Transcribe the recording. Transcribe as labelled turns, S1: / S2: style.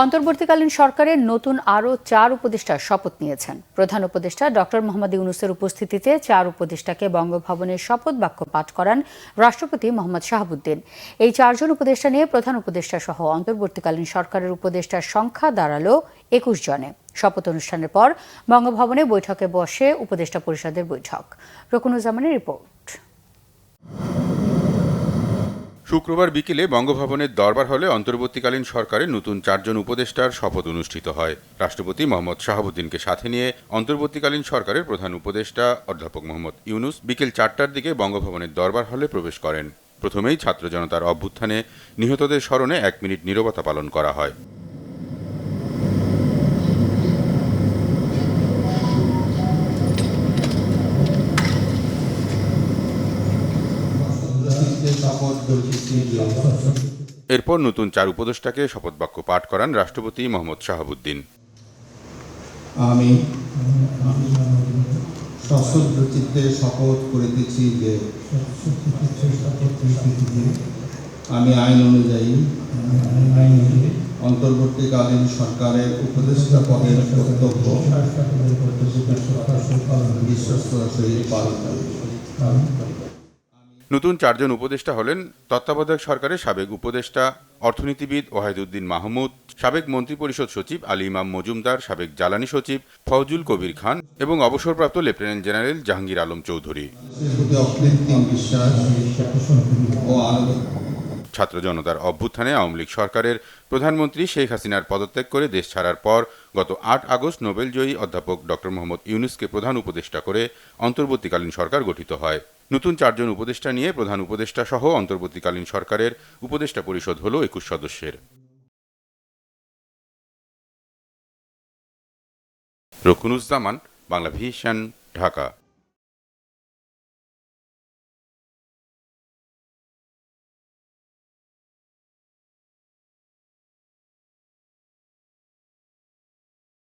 S1: অন্তর্বর্তীকালীন সরকারের নতুন আরও ৪ উপদেষ্টা শপথ নিয়েছেন। প্রধান উপদেষ্টা ডক্টর মোহাম্মদ ইউনূসের উপস্থিতিতে ৪ উপদেষ্টাকে বঙ্গভবনের শপথ বাক্য পাঠ করান রাষ্ট্রপতি মোহাম্মদ শাহাবুদ্দিন। এই ৪ জন উপদেষ্টা নিয়ে প্রধান উপদেষ্টা সহ অন্তর্বর্তীকালীন সরকারের উপদেষ্টার সংখ্যা দাঁড়ালো ২১ জনে। শপথ অনুষ্ঠানের পর বঙ্গভবনে বৈঠকে বসে উপদেষ্টা পরিষদের বৈঠক। রকুনুজ্জামানের রিপোর্ট।
S2: শুক্রবার বিকেলে বঙ্গভবনের দরবার হলে অন্তর্বর্তীকালীন সরকারের নতুন ৪ জন উপদেষ্টার শপথ অনুষ্ঠিত হয়। রাষ্ট্রপতি মোহাম্মদ শাহাবুদ্দিনকে সাথে নিয়ে অন্তর্বর্তীকালীন সরকারের প্রধান উপদেষ্টা অধ্যাপক মোহাম্মদ ইউনূস বিকেল ৪টার দিকে বঙ্গভবনের দরবার হলে প্রবেশ করেন। প্রথমেই ছাত্র জনতার অভ্যুত্থানে নিহতদের স্মরণে ১ মিনিট নীরবতা পালন করা হয়। এরপর নতুন ৪ উপদেষ্টাকে শপথ বাক্য পাঠ করান রাষ্ট্রপতি মোহাম্মদ শাহাবুদ্দিন।
S3: আমি সশ্রদ্ধ চিত্তে শপথ করিতেছি যে আমি আইন অনুযায়ী অন্তর্বর্তীকালীন সরকারের উপদেষ্টা পদের কর্তব্য বিশ্বস্ততার সহিত পালন করিব।
S2: নতুন ৪ জন উপদেষ্টা হলেন তত্ত্বাবধায়ক সরকারের সাবেক উপদেষ্টা অর্থনীতিবিদ ওয়াহিদুদ্দিন মাহমুদ, সাবেক মন্ত্রিপরিষদ সচিব আলী ইমাম মজুমদার, সাবেক জ্বালানি সচিব ফওজুল কবির খান এবং অবসরপ্রাপ্ত লেফটেন্যান্ট জেনারেল জাহাঙ্গীর আলম চৌধুরী। ছাত্র জনতার অভ্যুত্থানে আওয়ামী লীগ সরকারের প্রধানমন্ত্রী শেখ হাসিনার পদত্যাগ করে দেশ ছাড়ার পর গত ৮ আগস্ট নোবেলজয়ী অধ্যাপক ডক্টর মোহাম্মদ ইউনূসকে প্রধান উপদেষ্টা করে অন্তর্বর্তীকালীন সরকার গঠিত হয়। নতুন ৪ জন উপদেষ্টা নিয়ে প্রধান উপদেষ্টা সহ অন্তর্বর্তীকালীন সরকারের উপদেষ্টা পরিষদ হল ২১ সদস্যের। রকুনুজ্জামান, বাংলাভিশন, ঢাকা।